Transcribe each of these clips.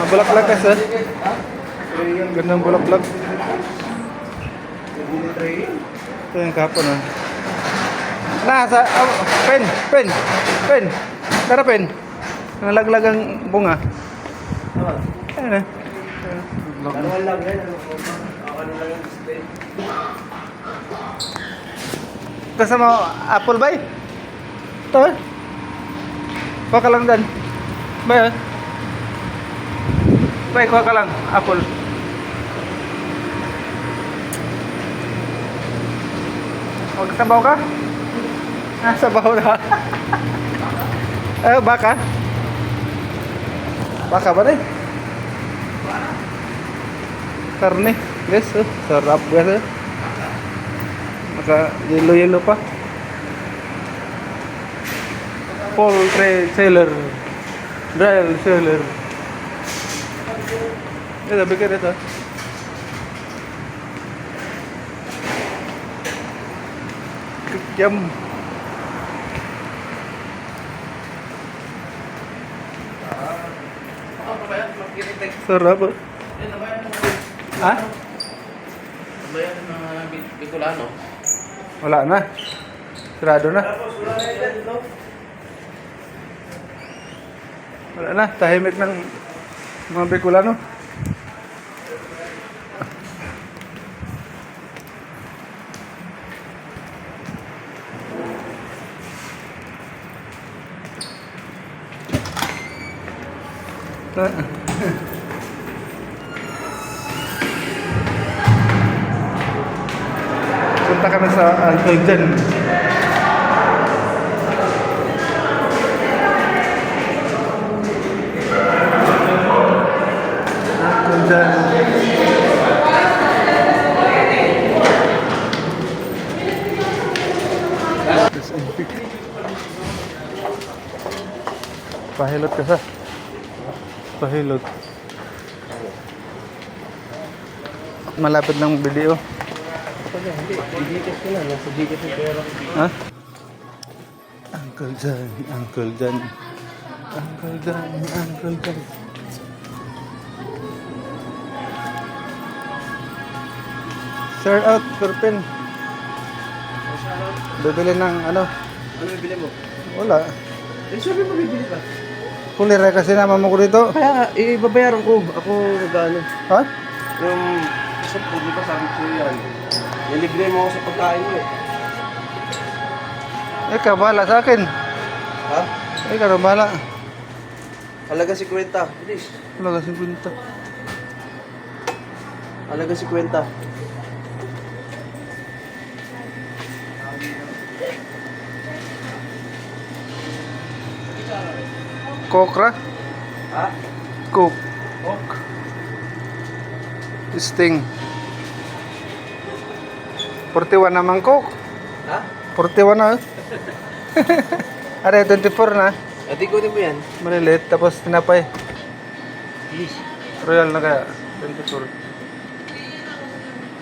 Bulaklak kasi. Gandang bulaklak. Ito yung kapon ah. Nasa, pen. Tara pen. Nalaglag ang bunga. Ayan na. Ano lang yan? Ano lang yung display? Kasama apple ba? Ito eh. Kuha ka lang dyan. Ba? Bay, kuha ka lang. Apple. Magsabaw ka? Sabaw na. Baka? Baka ba rin? Karne. Guys, sarap guys. Maka yellow pa. Poultry seller. Dry seller. Ito, bigyan ito. Kikiam. Sarap. Ha? Ba yan mga Bicolano? Wala na. Sarado na. Wala na. Tahimik ng mga Bicolano. Punta kami sa Uncle Jen. Uncle Jen. Pahilot ka sa. Pahilot. Malapit ng video. Hindi, bigitas ko na. Nasa bigitas yung pera. Ha? Uncle Jan, Uncle Jan. Uncle Jan, Uncle Jan. Share out, Kurpin. Bibili ng ano? Ano bibili mo? Wala. Eh, sabi mo bibili ka. Kulira kasi naman mo ko dito. Kaya, ibabayaran ko. Ako nag-ano. Ha? Yung isang po, di ba sabi ko yan. Nilibre mo ako sa pagkain mo eh. Ikaw, bahala sa akin. Ha? Ikaw, bahala. Halaga 50. Bilis. Wala kasi punta. Halaga 50. Coke ra? Ha? Coke. Coke? Sting. 41 naman Coke. Ha? 41 na. Are, 24 na. Ati ko din mo yan. Malilit. Tapos tinapay. Bilis. Royal na kaya. 24.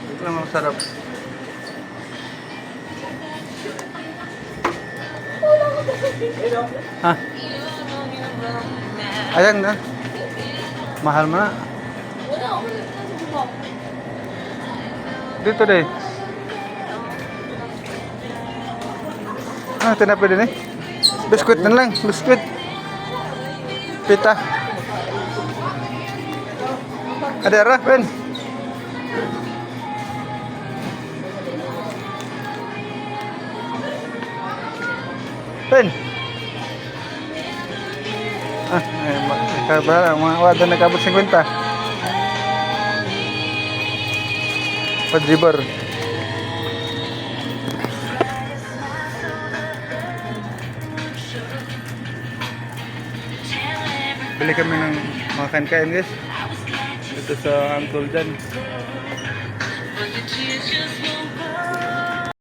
Ito naman masarap. Ha? Ayan na. Mahal mo na. Dito deh. Tinapay din eh. Biskuit na lang. Biskuit. Pita. Ada arah, Ben. Ben. Mga wada nagkabot 50. Pajibar. Bili kami ng mga kain-kain guys. Dito sa Uncle Jan.